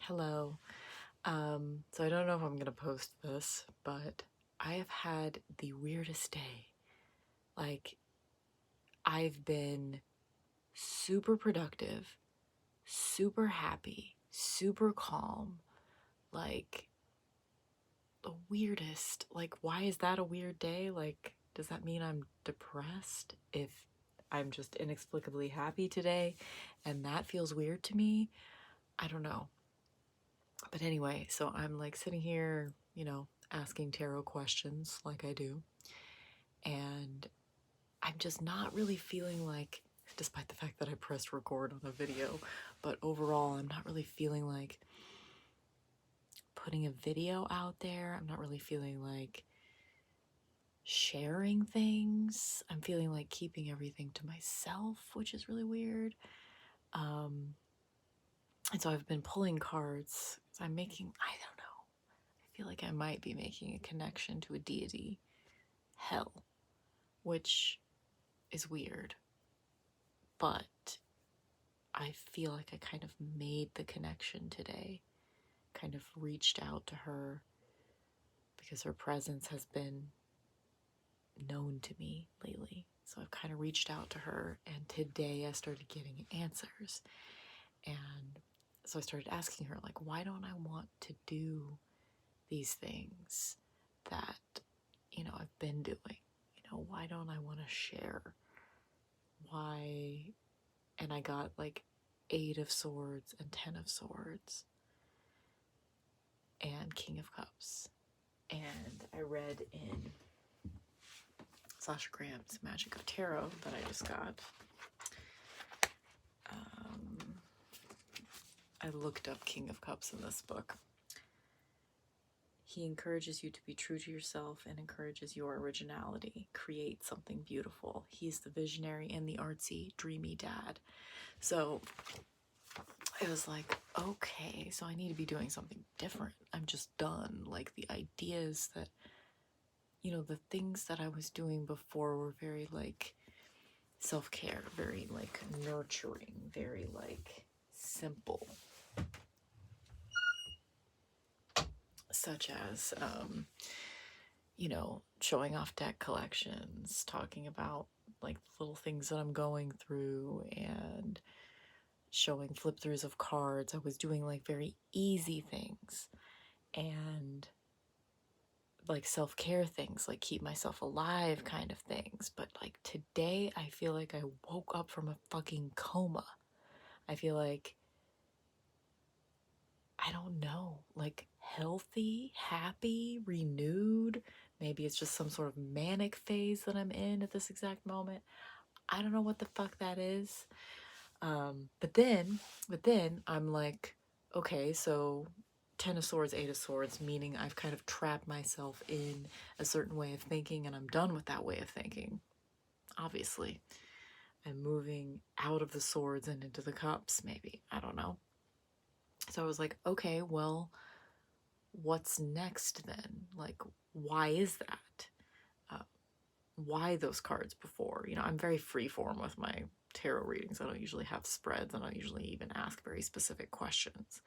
Hello. So I don't know if I'm gonna post this, but I have had the weirdest day. Like, I've been super productive, super happy, super calm. Like, the weirdest. Like, why is that a weird day? Like, does that mean I'm depressed if I'm just inexplicably happy today and that feels weird to me? I don't know. But anyway, so I'm like sitting here, asking tarot questions like I do. And I'm just not really feeling like, despite the fact that I pressed record on a video, but overall, I'm not really feeling like putting a video out there. I'm not really feeling like sharing things. I'm feeling like keeping everything to myself, which is really weird. And so I've been pulling cards. So I don't know. I feel like I might be making a connection to a deity, hell, which is weird. But I feel like I kind of made the connection today, kind of reached out to her because her presence has been known to me lately. So I've kind of reached out to her, and today I started getting answers. And so I started asking her, like, why don't I want to do these things that, I've been doing? Why don't I want to share? Why? And I got like 8 of Swords and 10 of Swords and King of Cups. And I read in Sasha Graham's Magic of Tarot that I just got. I looked up King of Cups in this book. He encourages you to be true to yourself and encourages your originality. Create something beautiful. He's the visionary and the artsy, dreamy dad. So it was like, okay, so I need to be doing something different. I'm just done. Like, the ideas that, the things that I was doing before were very, like, self-care, very, like, nurturing, very, like, simple. Such as, showing off deck collections, talking about, like, little things that I'm going through, and showing flip-throughs of cards. I was doing, like, very easy things, and, like, self-care things, like keep myself alive kind of things. But, like, today I feel like I woke up from a fucking coma. I feel like, I don't know, like, healthy, happy, renewed. Maybe it's just some sort of manic phase that I'm in at this exact moment. I don't know what the fuck that is. But then I'm like, okay, so 10 of Swords, 8 of Swords, meaning I've kind of trapped myself in a certain way of thinking, and I'm done with that way of thinking. Obviously, I'm moving out of the swords and into the cups, maybe. I don't know. So I was like, okay, well, what's next then? Like, why is that? Why those cards before? I'm very freeform with my tarot readings. I don't usually have spreads. I don't usually even ask very specific questions.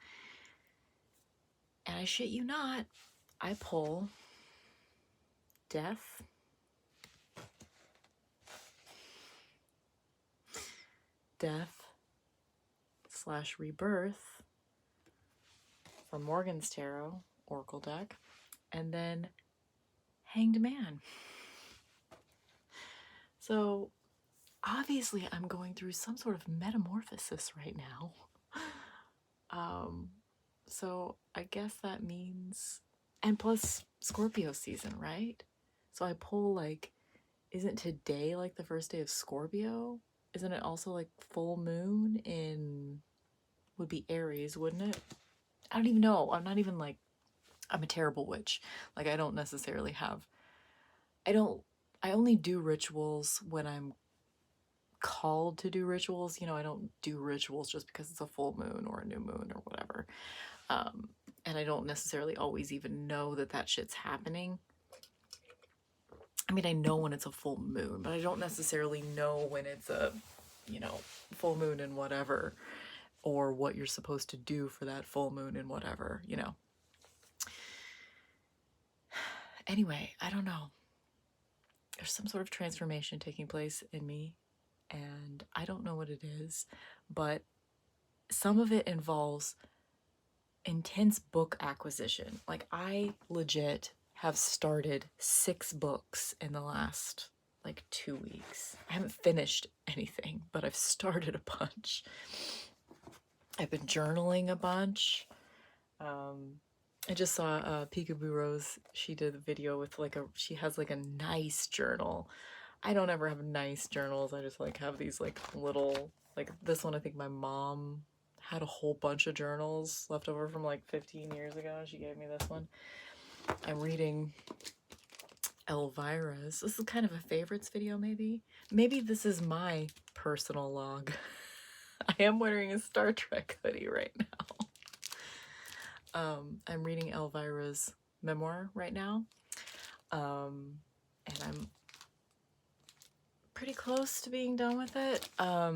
And I shit you not, I pull Death, / Rebirth from Morgan's Tarot Oracle deck, and then Hanged Man. So obviously I'm going through some sort of metamorphosis right now. So I guess that means, and plus Scorpio season, right? So I pull, like, isn't today like the first day of Scorpio? Isn't it also like full moon would be Aries, wouldn't it? I don't even know. I'm not even like, I'm a terrible witch. Like, I don't necessarily have, I only do rituals when I'm called to do rituals. I don't do rituals just because it's a full moon or a new moon or whatever. And I don't necessarily always even know that shit's happening. I mean, I know when it's a full moon, but I don't necessarily know when it's a, full moon and whatever. or what you're supposed to do for that full moon and whatever, you know. Anyway, I don't know. There's some sort of transformation taking place in me, and I don't know what it is, but some of it involves intense book acquisition. Like, I legit have started 6 books in the last like 2 weeks. I haven't finished anything, but I've started a bunch. I've been journaling a bunch. I just saw Peekaboo Rose. She did a video with she has like a nice journal. I don't ever have nice journals. I just like have these like little, like this one. I think my mom had a whole bunch of journals left over from like 15 years ago. She gave me this one. I'm reading Elvira's. This is kind of a favorites video, maybe. Maybe this is my personal log. I am wearing a Star Trek hoodie right now. I'm reading Elvira's memoir right now. And I'm pretty close to being done with it. I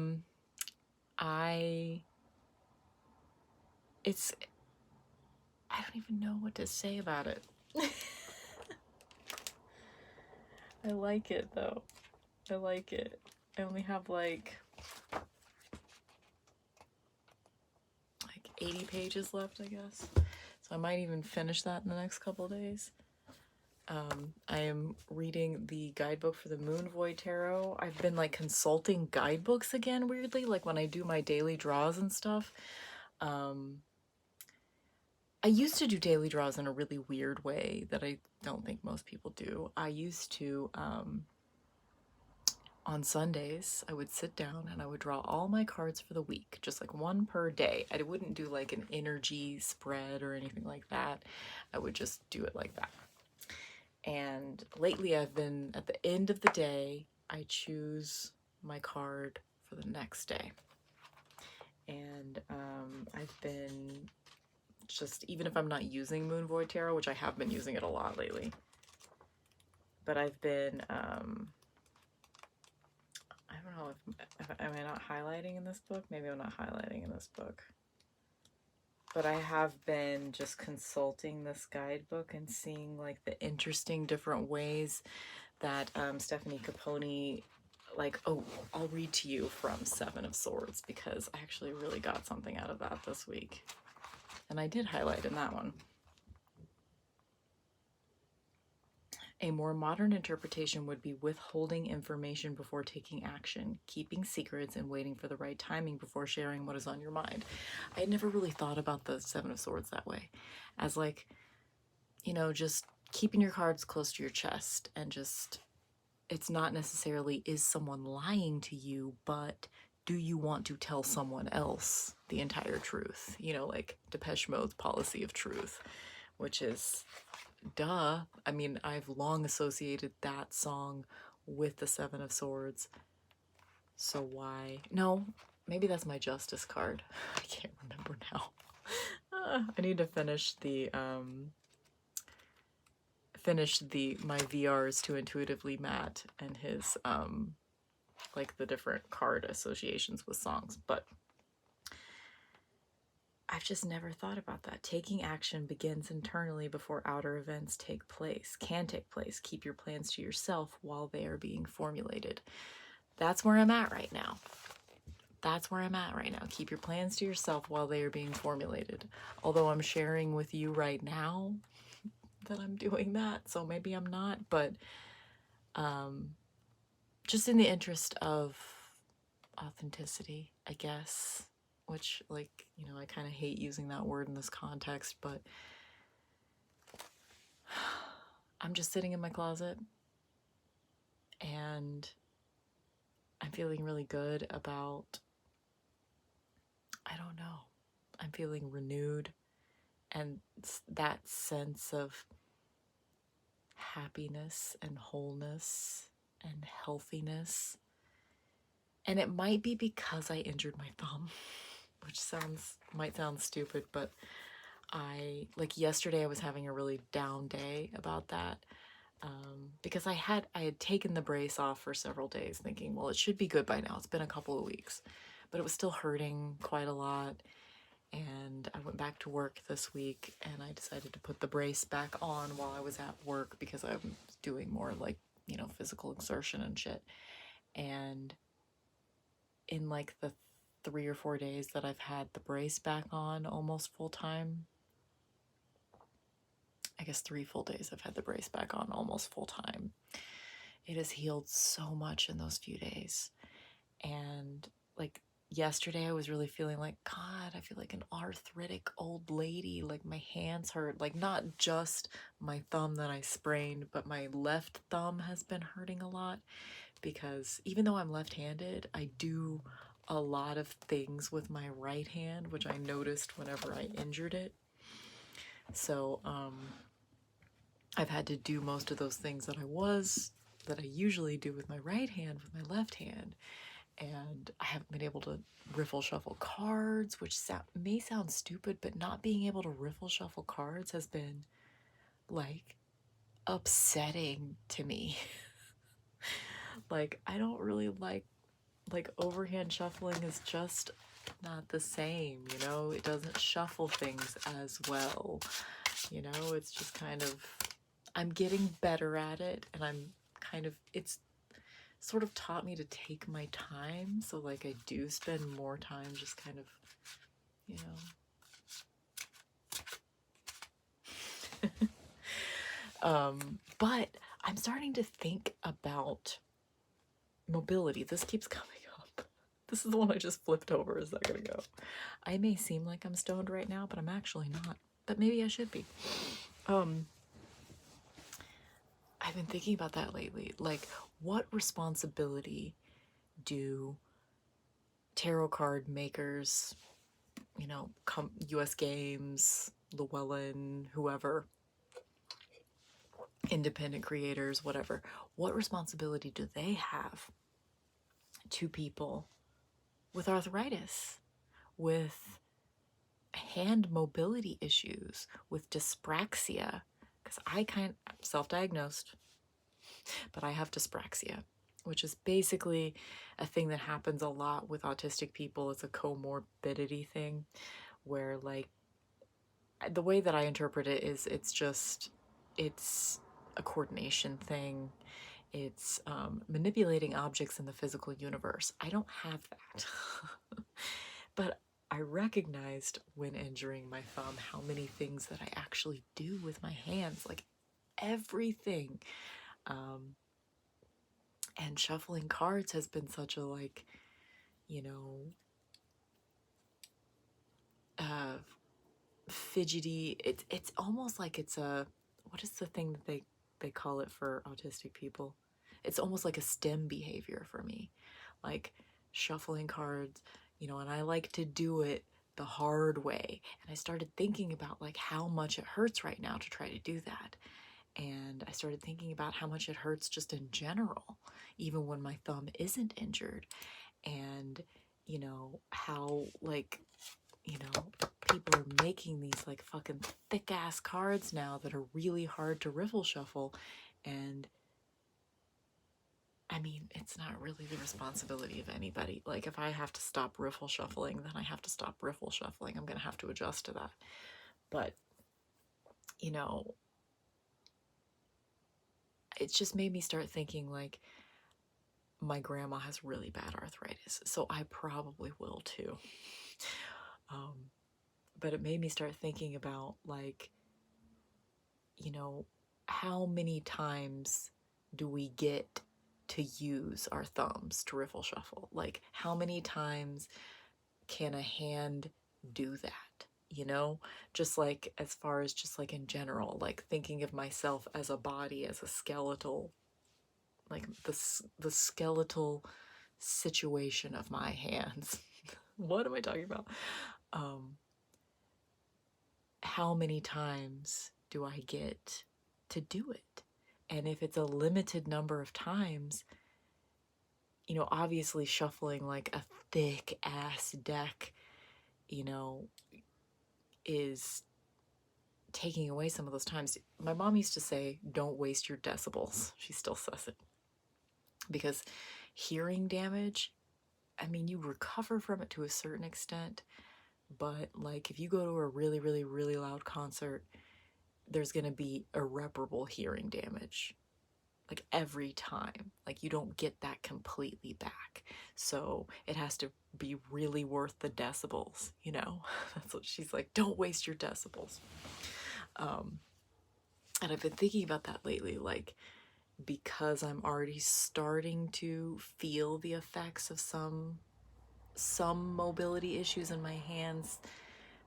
don't even know what to say about it. I like it though. I like it. I only have like 80 pages left, I guess. So I might even finish that in the next couple of days. I am reading the guidebook for the Moon Void Tarot. I've been like consulting guidebooks again, weirdly, like when I do my daily draws and stuff. I used to do daily draws in a really weird way that I don't think most people do. I used to, on Sundays, I would sit down and I would draw all my cards for the week, just like one per day. I wouldn't do like an energy spread or anything like that. I would just do it like that. And lately I've been, at the end of the day, I choose my card for the next day. And I've been just, even if I'm not using Moon Void Tarot, which I have been using it a lot lately, but I've been, I don't know if am I not highlighting in this book? Maybe I'm not highlighting in this book. But I have been just consulting this guidebook and seeing like the interesting different ways that Stephanie Capone, like, oh, I'll read to you from Seven of Swords because I actually really got something out of that this week. And I did highlight in that one. A more modern interpretation would be withholding information before taking action, keeping secrets, and waiting for the right timing before sharing what is on your mind. I had never really thought about the Seven of Swords that way. As like, you know, just keeping your cards close to your chest and just, it's not necessarily is someone lying to you, but do you want to tell someone else the entire truth? You know, like Depeche Mode's Policy of Truth, which is, duh. I mean, I've long associated that song with the Seven of Swords. So why? No, maybe that's my Justice card. I can't remember now. I need to finish my VRs to Intuitively Matt and his like the different card associations with songs, but I've just never thought about that. Taking action begins internally before outer events can take place. Keep your plans to yourself while they are being formulated. That's where I'm at right now. Keep your plans to yourself while they are being formulated. Although I'm sharing with you right now that I'm doing that, so maybe I'm not, but just in the interest of authenticity, I guess, which, like, you know, I kind of hate using that word in this context, but I'm just sitting in my closet and I'm feeling really good about, I don't know, I'm feeling renewed, and that sense of happiness and wholeness and healthiness. And it might be because I injured my thumb, which might sound stupid, but like yesterday I was having a really down day about that, because I had taken the brace off for several days thinking, well, it should be good by now. It's been a couple of weeks. but it was still hurting quite a lot. And I went back to work this week, and I decided to put the brace back on while I was at work because I was doing more like, physical exertion and shit. And in like the 3 or 4 days that I've had the brace back on almost full time, I guess 3 full days I've had the brace back on almost full time, it has healed so much in those few days. And like yesterday I was really feeling like, God, I feel like an arthritic old lady. Like my hands hurt, like not just my thumb that I sprained, but my left thumb has been hurting a lot, because even though I'm left-handed, I do a lot of things with my right hand, which I noticed whenever I injured it. So I've had to do most of those things that I usually do with my right hand with my left hand. And I haven't been able to riffle shuffle cards, which may sound stupid, but not being able to riffle shuffle cards has been like upsetting to me. Like, I don't really like overhand shuffling is just not the same, it doesn't shuffle things as well, it's just kind of, I'm getting better at it, and it's sort of taught me to take my time, so like I do spend more time just kind of, but I'm starting to think about mobility. This keeps coming up. This is the one I just flipped over a second ago. I may seem like I'm stoned right now, but I'm actually not. But maybe I should be. I've been thinking about that lately. Like, what responsibility do tarot card makers, US Games, Llewellyn, whoever, independent creators, whatever, what responsibility do they have to people with arthritis, with hand mobility issues, with dyspraxia? Because I'm self-diagnosed, but I have dyspraxia, which is basically a thing that happens a lot with autistic people. It's a comorbidity thing where, like, the way that I interpret it is it's a coordination thing. It's manipulating objects in the physical universe. I don't have that. But I recognized when injuring my thumb how many things that I actually do with my hands, like everything. And shuffling cards has been such a, like, fidgety, it's almost like it's a, what is the thing that they call it for autistic people? It's almost like a STEM behavior for me, like shuffling cards, and I like to do it the hard way. And I started thinking about like how much it hurts right now to try to do that. And I started thinking about how much it hurts just in general, even when my thumb isn't injured. And, how, like, people are making these like fucking thick ass cards now that are really hard to riffle shuffle. And I mean, it's not really the responsibility of anybody. Like, if I have to stop riffle shuffling, then I have to stop riffle shuffling. I'm going to have to adjust to that. But, it's just made me start thinking, like, my grandma has really bad arthritis, so I probably will too. But it made me start thinking about, like, how many times do we get to use our thumbs to riffle shuffle? Like, how many times can a hand do that? Just like, as far as just like in general, like thinking of myself as a body, as a skeletal, like the skeletal situation of my hands. What am I talking about? How many times do I get to do it? And if it's a limited number of times, obviously shuffling like a thick ass deck, is taking away some of those times. My mom used to say, don't waste your decibels. She still says it. Because hearing damage I mean, you recover from it to a certain extent, but like if you go to a really, really, really loud concert, there's going to be irreparable hearing damage. Like every time. Like you don't get that completely back. So it has to be really worth the decibels, you know? That's what she's like, don't waste your decibels. And I've been thinking about that lately, like, because I'm already starting to feel the effects of some mobility issues in my hands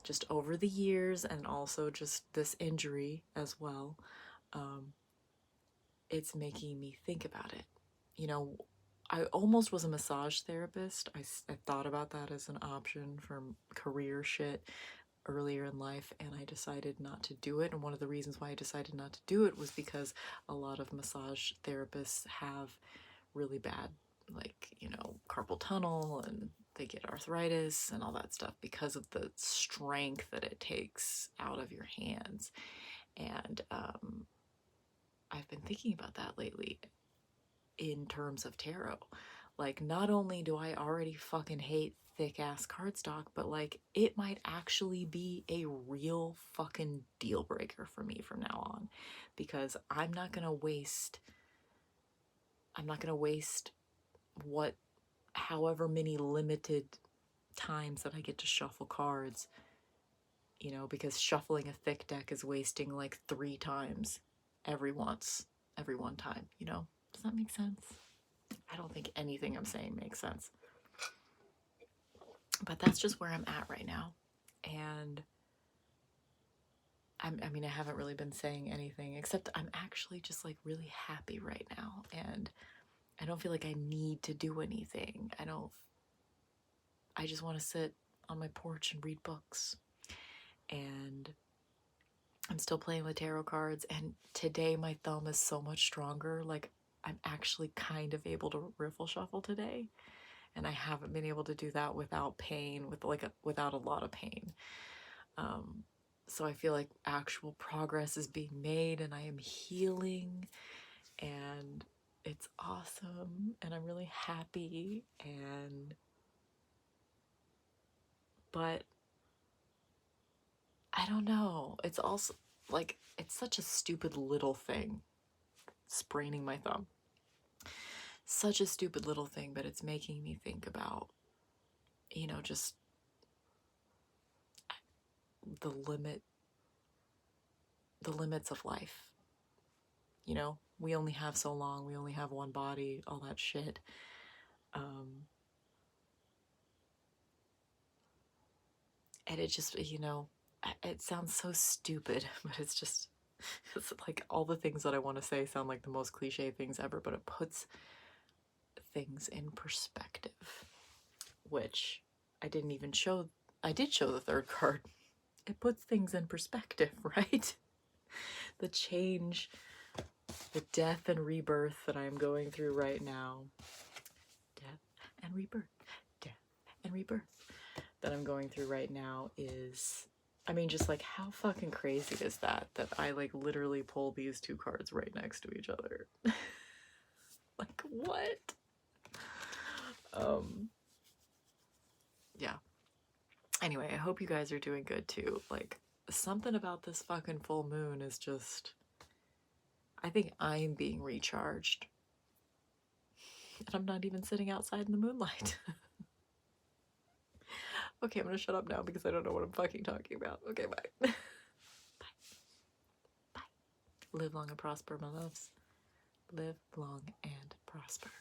just over the years, and also just this injury as well. It's making me think about it. You know, I almost was a massage therapist. I thought about that as an option for career shit earlier in life, and I decided not to do it. And one of the reasons why I decided not to do it was because a lot of massage therapists have really bad, like, you know, carpal tunnel, and they get arthritis and all that stuff because of the strength that it takes out of your hands. And I've been thinking about that lately in terms of tarot. Like, not only do I already fucking hate thick ass cardstock, but like, it might actually be a real fucking deal breaker for me from now on, because I'm not gonna waste what, however many limited times that I get to shuffle cards, you know, because shuffling a thick deck is wasting like 3 times every one time, you know? Does that make sense? I don't think anything I'm saying makes sense. But that's just where I'm at right now. And I mean, I haven't really been saying anything, except I'm actually just like really happy right now. And I don't feel like I need to do anything. I just want to sit on my porch and read books. And I'm still playing with tarot cards. And today my thumb is so much stronger. Like, I'm actually kind of able to riffle shuffle today. And I haven't been able to do that without pain, without a lot of pain. So I feel like actual progress is being made, and I am healing, and it's awesome, and I'm really happy. But I don't know. It's also like, it's such a stupid little thing, spraining my thumb. Such a stupid little thing, but it's making me think about, you know, just the limits of life. You know, we only have so long, we only have one body, all that shit. And it just, you know, it sounds so stupid, but it's like all the things that I want to say sound like the most cliche things ever, but it puts things in perspective, which I did show the third card. It puts things in perspective, right? The change, the death and rebirth that I'm going through right now. Death and rebirth. Death and rebirth. That I'm going through right now is, I mean, just like, how fucking crazy is that I like literally pull these 2 cards right next to each other? Like, what? Yeah. Anyway, I hope you guys are doing good too. Like, something about this fucking full moon is just, I think I'm being recharged. And I'm not even sitting outside in the moonlight. Okay, I'm gonna shut up now because I don't know what I'm fucking talking about. Okay, bye. Bye. Bye. Live long and prosper, my loves. Live long and prosper.